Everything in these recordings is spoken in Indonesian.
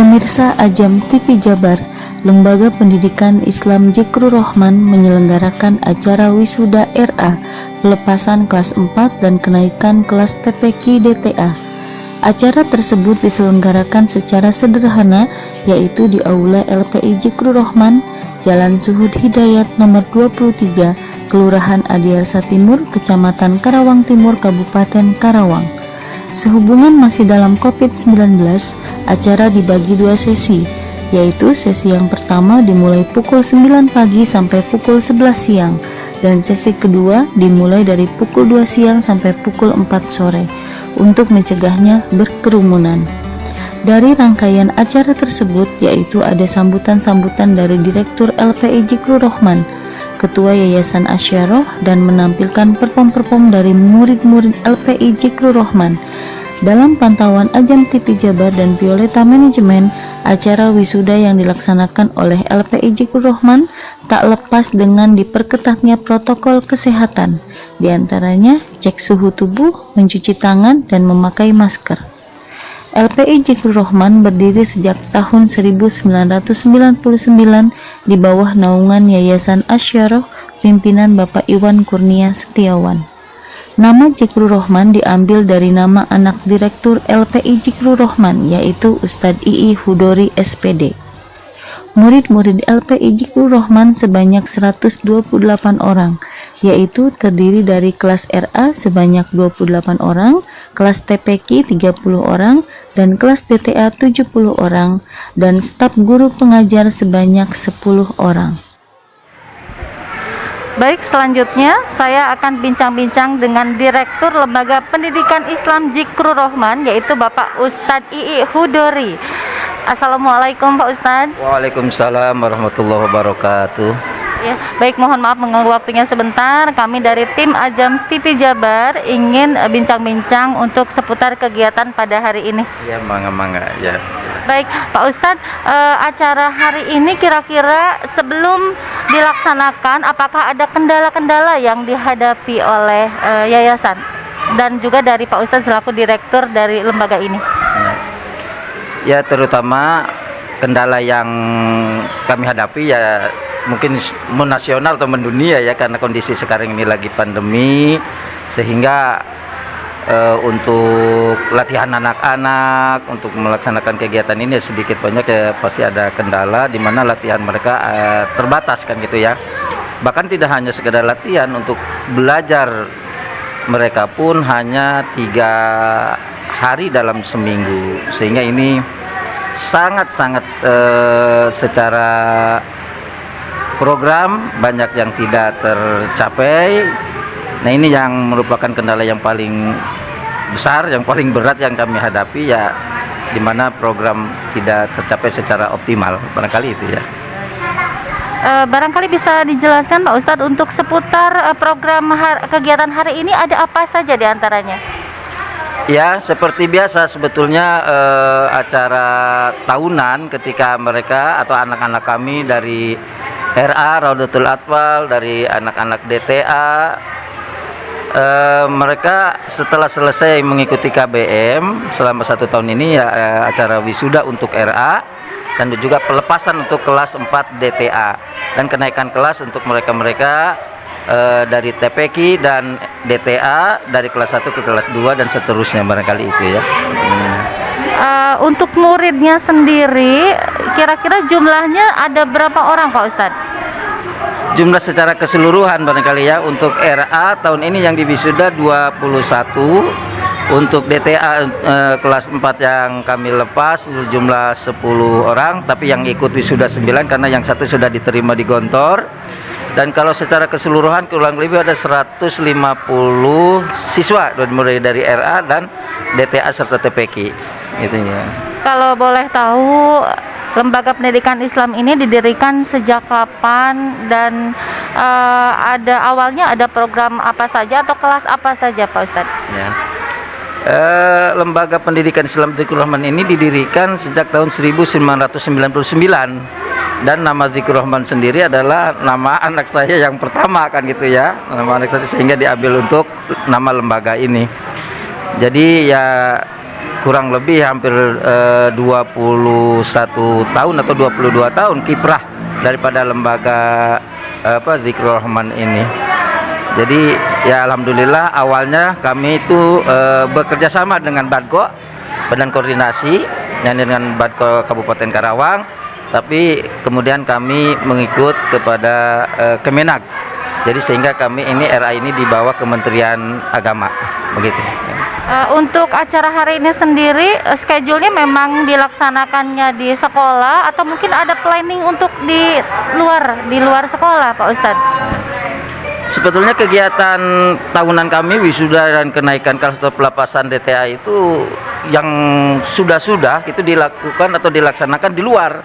Pemirsa Ajam TV Jabar, Lembaga Pendidikan Islam Dzikrur Rahman menyelenggarakan acara wisuda RA, pelepasan kelas 4 dan kenaikan kelas TPQ DTA. Acara tersebut diselenggarakan secara sederhana, yaitu di Aula LPI Dzikrur Rahman, Jalan Suhud Hidayat nomor 23, Kelurahan Adiarsa Timur, Kecamatan Karawang Timur, Kabupaten Karawang. Sehubungan masih dalam COVID-19, acara dibagi dua sesi, yaitu sesi yang pertama dimulai pukul 9 pagi sampai pukul 11 siang, dan sesi kedua dimulai dari pukul 2 siang sampai pukul 4 sore, untuk mencegahnya berkerumunan. Dari rangkaian acara tersebut, yaitu ada sambutan-sambutan dari Direktur LPI Dzikrur Rahman, Ketua Yayasan Asyaroh, dan menampilkan perform-perform dari murid-murid LPI Dzikrur Rahman. Dalam pantauan Ajam TV Jabar dan Violeta Manajemen, acara wisuda yang dilaksanakan oleh LPI Dzikrur Rahman tak lepas dengan diperketatnya protokol kesehatan, diantaranya cek suhu tubuh, mencuci tangan, dan memakai masker. LPI Dzikrur Rahman berdiri sejak tahun 1999 di bawah naungan Yayasan Asyaroh pimpinan Bapak Iwan Kurnia Setiawan. Nama Dzikrur Rahman diambil dari nama anak Direktur LPI Dzikrur Rahman, yaitu Ustadz II Hudori SPD. Murid-murid LPI Dzikrur Rahman sebanyak 128 orang, yaitu terdiri dari kelas RA sebanyak 28 orang, kelas TPQ 30 orang, dan kelas DTA 70 orang, dan staf guru pengajar sebanyak 10 orang. Baik, selanjutnya saya akan bincang-bincang dengan Direktur Lembaga Pendidikan Islam Dzikrur Rahman, yaitu Bapak Ustadz II Hudori. Assalamualaikum Pak Ustadz. Waalaikumsalam warahmatullahi wabarakatuh. Ya, baik, mohon maaf mengganggu waktunya sebentar. Kami dari tim Ajam TV Jabar ingin bincang-bincang untuk seputar kegiatan pada hari ini. Ya, mangga ya. Baik, Pak Ustadz, acara hari ini kira-kira sebelum dilaksanakan, apakah ada kendala-kendala yang dihadapi oleh yayasan dan juga dari Pak Ustadz selaku direktur dari lembaga ini? Ya, terutama kendala yang kami hadapi ya mungkin nasional atau mendunia ya, karena kondisi sekarang ini lagi pandemi, sehingga untuk latihan anak-anak untuk melaksanakan kegiatan ini sedikit banyak ya pasti ada kendala, di mana latihan mereka terbatas kan gitu ya. Bahkan tidak hanya sekedar latihan, untuk belajar mereka pun hanya 3 hari dalam seminggu, sehingga ini sangat-sangat secara program banyak yang tidak tercapai. Nah, ini yang merupakan kendala yang paling besar, yang paling berat yang kami hadapi ya, di mana program tidak tercapai secara optimal, barangkali itu ya. Barangkali bisa dijelaskan Pak Ustadz untuk seputar program kegiatan hari ini ada apa saja diantaranya? Ya, seperti biasa sebetulnya acara tahunan ketika mereka atau anak-anak kami dari RA Raudatul Atfal, dari anak-anak DTA, mereka setelah selesai mengikuti KBM selama 1 tahun ini ya, acara wisuda untuk RA dan juga pelepasan untuk kelas 4 DTA dan kenaikan kelas untuk mereka-mereka dari TPQ dan DTA dari kelas 1 ke kelas 2 dan seterusnya, barangkali itu ya. Untuk muridnya sendiri kira-kira jumlahnya ada berapa orang Pak Ustadz? Jumlah secara keseluruhan barangkali ya, untuk RA tahun ini yang diwisuda 21, untuk DTA kelas 4 yang kami lepas jumlah 10 orang, tapi yang ikut wisuda 9 karena yang satu sudah diterima di Gontor. Dan kalau secara keseluruhan kurang lebih ada 150 siswa mulai dari RA dan DTA serta TPQ gitu ya. Kalau boleh tahu, Lembaga Pendidikan Islam ini didirikan sejak kapan dan awalnya ada program apa saja atau kelas apa saja Pak Ustadz? Ya. Lembaga Pendidikan Islam Dzikrur Rahman ini didirikan sejak tahun 1999 dan nama Dzikrur Rahman sendiri adalah nama anak saya yang pertama kan gitu ya, nama anak saya, sehingga diambil untuk nama lembaga ini. Jadi ya kurang lebih hampir 21 tahun atau 22 tahun kiprah daripada lembaga Dzikrur Rahman ini. Jadi ya alhamdulillah awalnya kami itu bekerja sama dengan Badko, Badan Koordinasi dengan Badko Kabupaten Karawang, tapi kemudian kami mengikut kepada Kemenag. Jadi sehingga kami ini RA ini di bawah Kementerian Agama begitu. Untuk acara hari ini sendiri, schedule-nya memang dilaksanakannya di sekolah atau mungkin ada planning untuk di luar sekolah, Pak Ustadz? Sebetulnya kegiatan tahunan kami wisuda dan kenaikan kelas pelepasan DTA itu yang sudah itu dilakukan atau dilaksanakan di luar.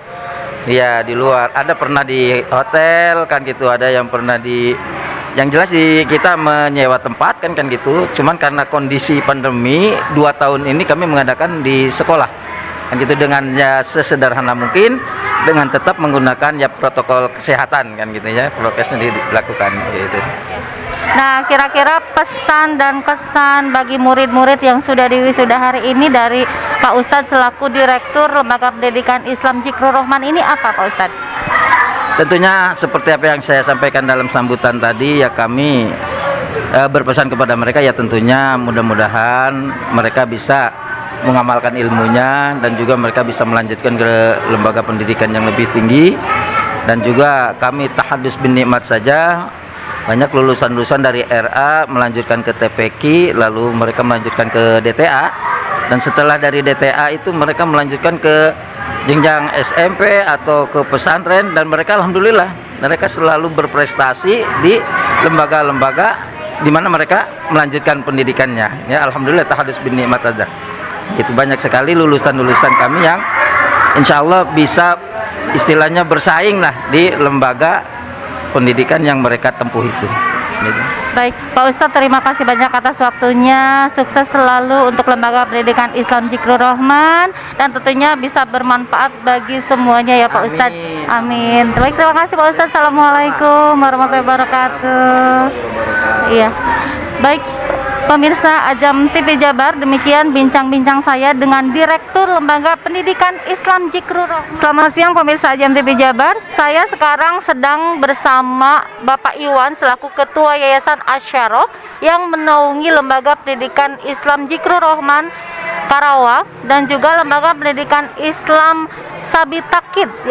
Ya di luar. Ada pernah di hotel kan gitu, ada yang pernah yang jelas kita menyewa tempat kan gitu. Cuman karena kondisi pandemi 2 tahun ini kami mengadakan di sekolah kan gitu, dengan ya sesederhana mungkin, dengan tetap menggunakan ya protokol kesehatan kan gitu ya, prokesnya dilakukan gitu. Nah, kira-kira pesan dan kesan bagi murid-murid yang sudah diwisuda hari ini dari Pak Ustadz selaku Direktur Lembaga Pendidikan Islam Dzikrur Rahman ini apa, Pak Ustadz? Tentunya seperti apa yang saya sampaikan dalam sambutan tadi, ya kami berpesan kepada mereka ya tentunya mudah-mudahan mereka bisa mengamalkan ilmunya dan juga mereka bisa melanjutkan ke lembaga pendidikan yang lebih tinggi. Dan juga kami tahadus bin nikmat saja, banyak lulusan-lulusan dari RA melanjutkan ke TPQ, lalu mereka melanjutkan ke DTA, dan setelah dari DTA itu mereka melanjutkan ke jenjang SMP atau ke pesantren, dan mereka alhamdulillah mereka selalu berprestasi di lembaga-lembaga di mana mereka melanjutkan pendidikannya. Ya alhamdulillah tahadus bin nikmat aja. Itu banyak sekali lulusan-lulusan kami yang insya Allah bisa istilahnya bersaing lah di lembaga pendidikan yang mereka tempuh itu. Baik, Pak Ustadz, terima kasih banyak atas waktunya. Sukses selalu untuk Lembaga Pendidikan Islam Dzikrur Rahman, dan tentunya bisa bermanfaat bagi semuanya ya Pak Ustadz. Amin. Baik, terima kasih Pak Ustadz. Assalamualaikum warahmatullahi wabarakatuh. Iya. Baik, pemirsa Ajam TV Jabar, demikian bincang-bincang saya dengan Direktur Lembaga Pendidikan Islam Dzikrur Rahman. Selamat siang pemirsa Ajam TV Jabar. Saya sekarang sedang bersama Bapak Iwan selaku Ketua Yayasan Asyarah yang menaungi Lembaga Pendidikan Islam Dzikrur Rahman Karawang dan juga Lembaga Pendidikan Islam Sabita Kids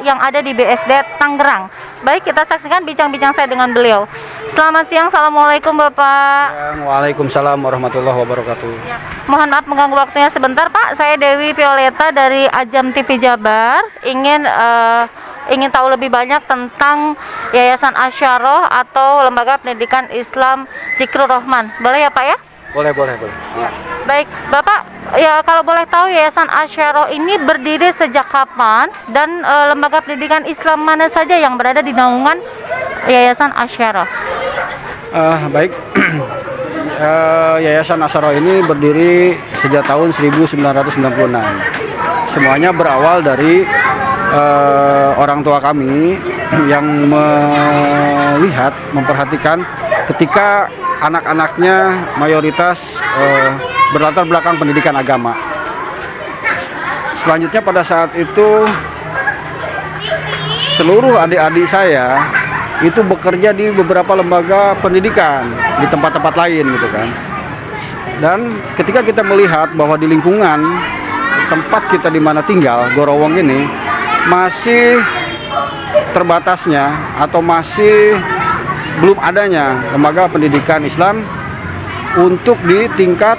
yang ada di BSD Tangerang. Baik, kita saksikan bincang-bincang saya dengan beliau. Selamat siang, assalamualaikum Bapak. Waalaikumsalam warahmatullahi wabarakatuh. Ya, mohon maaf mengganggu waktunya sebentar Pak. Saya Dewi Violeta dari Ajam TV Jabar. Ingin tahu lebih banyak tentang Yayasan Asyarah atau Lembaga Pendidikan Islam Dzikrur Rahman. Boleh ya Pak ya? Boleh. Ya. Baik, Bapak, ya kalau boleh tahu Yayasan Asyarah ini berdiri sejak kapan dan lembaga pendidikan Islam mana saja yang berada di naungan Yayasan Asyarah? Baik, Yayasan Asyarah ini berdiri sejak tahun 1996. Semuanya berawal dari orang tua kami yang melihat, memperhatikan ketika anak-anaknya mayoritas berlatar belakang pendidikan agama. Selanjutnya pada saat itu seluruh adik-adik saya itu bekerja di beberapa lembaga pendidikan di tempat-tempat lain gitu kan. Dan ketika kita melihat bahwa di lingkungan tempat kita di mana tinggal, Gorowong ini masih terbatasnya atau masih belum adanya lembaga pendidikan Islam untuk di tingkat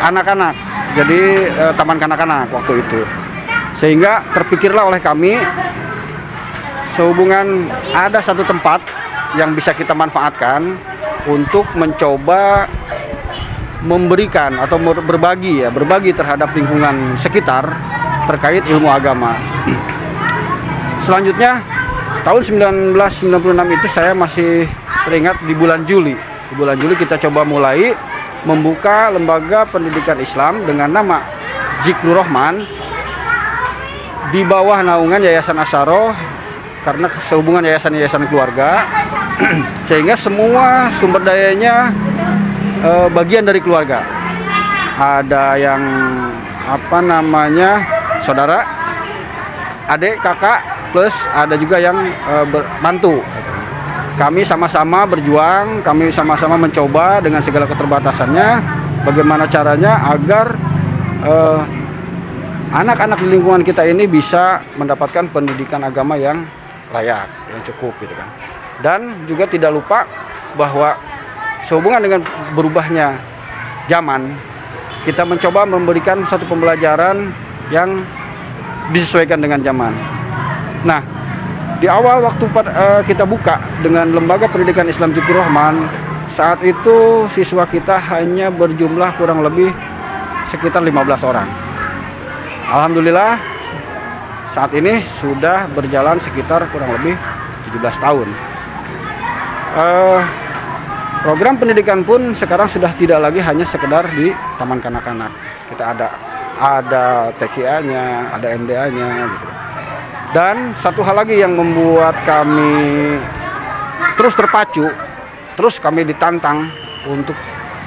anak-anak, jadi taman kanak-kanak waktu itu. Sehingga terpikirlah oleh kami, sehubungan ada satu tempat yang bisa kita manfaatkan untuk mencoba memberikan atau berbagi terhadap lingkungan sekitar terkait ilmu agama. Selanjutnya tahun 1996 itu saya masih teringat di bulan Juli. Di bulan Juli kita coba mulai membuka lembaga pendidikan Islam dengan nama Dzikrur Rahman di bawah naungan Yayasan Asyarah, karena sehubungan yayasan-yayasan keluarga sehingga semua sumber dayanya bagian dari keluarga. Ada yang saudara, adik, kakak, plus ada juga yang bantu. Kami sama-sama berjuang, kami sama-sama mencoba dengan segala keterbatasannya bagaimana caranya agar anak-anak di lingkungan kita ini bisa mendapatkan pendidikan agama yang layak, yang cukup gitu kan. Dan juga tidak lupa bahwa sehubungan dengan berubahnya zaman, kita mencoba memberikan satu pembelajaran yang disesuaikan dengan zaman. Nah, di awal waktu kita buka dengan Lembaga Pendidikan Islam Zikrur Rahman, saat itu siswa kita hanya berjumlah kurang lebih sekitar 15 orang. Alhamdulillah saat ini sudah berjalan sekitar kurang lebih 17 tahun. Program pendidikan pun sekarang sudah tidak lagi hanya sekedar di taman kanak-kanak. Kita ada TKA-nya, ada MDA-nya gitu. Dan satu hal lagi yang membuat kami terus terpacu, terus kami ditantang untuk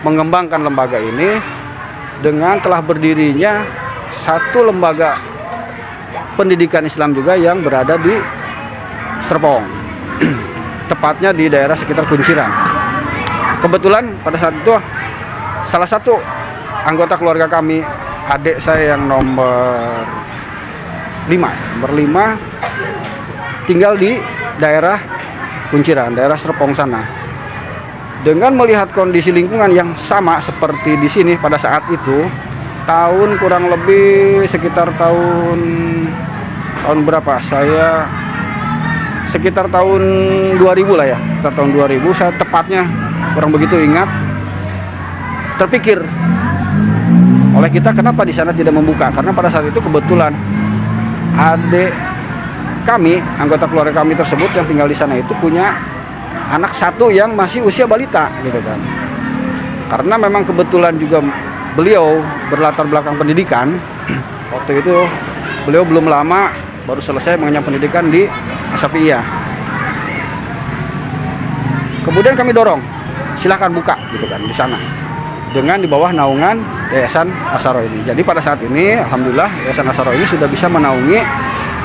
mengembangkan lembaga ini dengan telah berdirinya satu lembaga pendidikan Islam juga yang berada di Serpong, tepatnya di daerah sekitar Kunciran. Kebetulan pada saat itu salah satu anggota keluarga kami, adik saya yang nomor 5 tinggal di daerah Kunciran, daerah Serpong sana. Dengan melihat kondisi lingkungan yang sama seperti di sini pada saat itu, tahun kurang lebih sekitar tahun berapa? Saya sekitar tahun 2000 lah ya, sekitar tahun 2000, saya tepatnya kurang begitu ingat. Terpikir oleh kita kenapa di sana tidak membuka, karena pada saat itu kebetulan adik kami, anggota keluarga kami tersebut yang tinggal di sana itu punya anak satu yang masih usia balita gitu kan. Karena memang kebetulan juga beliau berlatar belakang pendidikan, waktu itu beliau belum lama baru selesai mengenyam pendidikan di Asapiyah. Kemudian kami dorong, silahkan buka gitu kan di sana, dengan di bawah naungan Yayasan Asaro ini. Jadi pada saat ini alhamdulillah Yayasan Asaro ini sudah bisa menaungi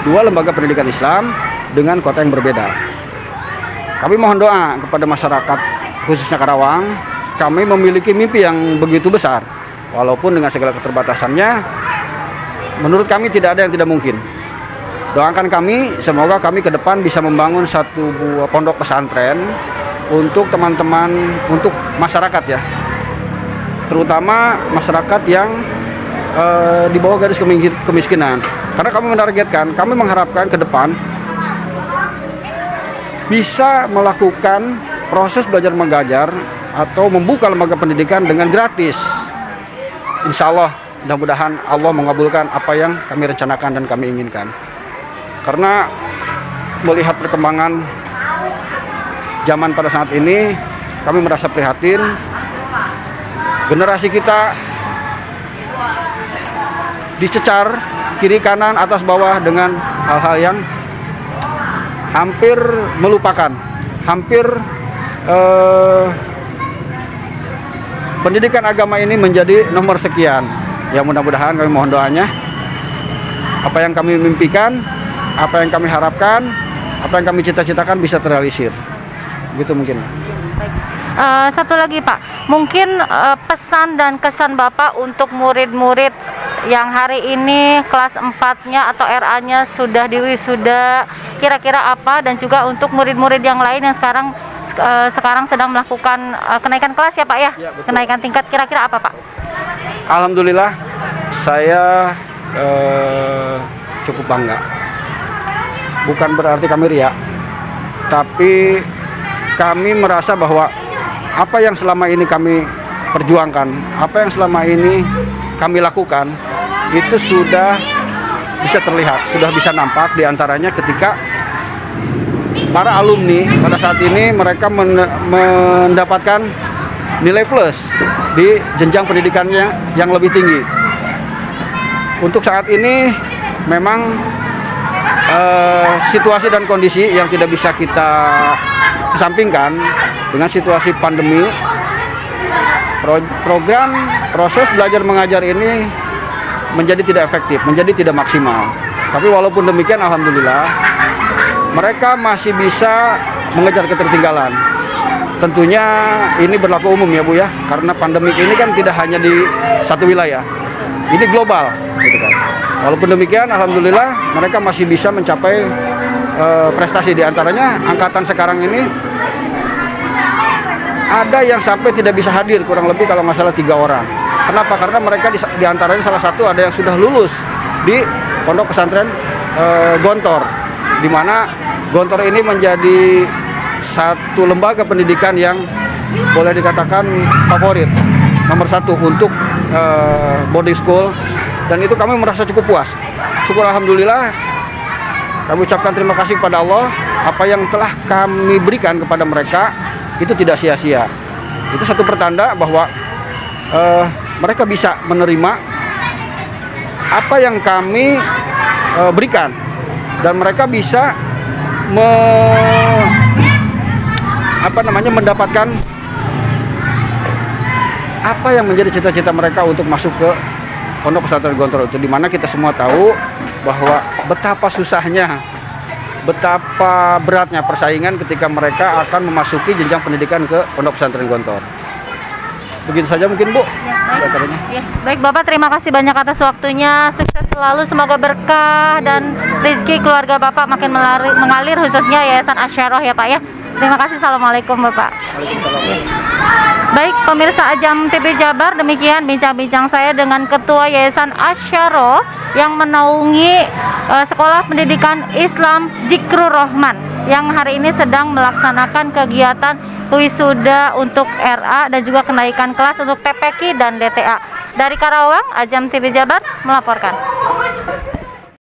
2 lembaga pendidikan Islam dengan kota yang berbeda. Kami mohon doa kepada masyarakat khususnya Karawang. Kami memiliki mimpi yang begitu besar, walaupun dengan segala keterbatasannya, menurut kami tidak ada yang tidak mungkin. Doakan kami, semoga kami ke depan bisa membangun satu buah pondok pesantren untuk teman-teman, untuk masyarakat ya, terutama masyarakat yang di bawah garis kemiskinan. Karena kami menargetkan, kami mengharapkan ke depan bisa melakukan proses belajar mengajar atau membuka lembaga pendidikan dengan gratis. Insya Allah, mudah-mudahan Allah mengabulkan apa yang kami rencanakan dan kami inginkan. Karena melihat perkembangan zaman pada saat ini, kami merasa prihatin. Generasi kita dicecar kiri kanan atas bawah dengan hal-hal yang hampir melupakan, hampir pendidikan agama ini menjadi nomor sekian. Ya mudah-mudahan kami mohon doanya, apa yang kami mimpikan, apa yang kami harapkan, apa yang kami cita-citakan bisa terrealisir. Gitu mungkin. Satu lagi Pak, mungkin pesan dan kesan Bapak untuk murid-murid yang hari ini kelas 4-nya atau RA-nya sudah diwisuda, kira-kira apa, dan juga untuk murid-murid yang lain yang sekarang sedang melakukan kenaikan kelas ya Pak ya? Ya, kenaikan tingkat, kira-kira apa Pak? Alhamdulillah saya cukup bangga. Bukan berarti kami riak, tapi kami merasa bahwa apa yang selama ini kami perjuangkan, apa yang selama ini kami lakukan, itu sudah bisa terlihat, sudah bisa nampak diantaranya ketika para alumni pada saat ini mereka mendapatkan nilai plus di jenjang pendidikannya yang lebih tinggi. Untuk saat ini memang situasi dan kondisi yang tidak bisa kita kesampingkan dengan situasi pandemi. Program proses belajar mengajar ini menjadi tidak efektif, menjadi tidak maksimal. Tapi walaupun demikian, alhamdulillah mereka masih bisa mengejar ketertinggalan. Tentunya ini berlaku umum ya Bu ya, karena pandemik ini kan tidak hanya di satu wilayah, ini global, gitu kan. Walaupun demikian, alhamdulillah mereka masih bisa mencapai prestasi. Di antaranya angkatan sekarang ini ada yang sampai tidak bisa hadir, kurang lebih kalau nggak salah 3 orang. Kenapa? Karena mereka di antaranya salah satu ada yang sudah lulus di Pondok Pesantren Gontor, di mana Gontor ini menjadi satu lembaga pendidikan yang boleh dikatakan favorit, nomor 1 untuk boarding school, dan itu kami merasa cukup puas. Syukur alhamdulillah, kami ucapkan terima kasih kepada Allah, apa yang telah kami berikan kepada mereka itu tidak sia-sia. Itu satu pertanda bahwa mereka bisa menerima apa yang kami berikan, dan mereka bisa mendapatkan apa yang menjadi cita-cita mereka untuk masuk ke Pondok Pesantren Gontor itu, dimana kita semua tahu bahwa betapa susahnya, betapa beratnya persaingan ketika mereka akan memasuki jenjang pendidikan ke Pondok Pesantren Gontor. Begitu saja mungkin Bu. Ya, baik Bapak, terima kasih banyak atas waktunya. Sukses selalu, semoga berkah dan rezeki keluarga Bapak makin mengalir, khususnya Yayasan Asyarah ya Pak ya. Terima kasih. Assalamualaikum Bapak. Baik pemirsa Ajam TV Jabar, demikian bincang-bincang saya dengan Ketua Yayasan Asyarah yang menaungi Sekolah Pendidikan Islam Dzikrur Rahman yang hari ini sedang melaksanakan kegiatan wisuda untuk RA dan juga kenaikan kelas untuk TPQ dan DTA. Dari Karawang, Ajam TV Jabar melaporkan.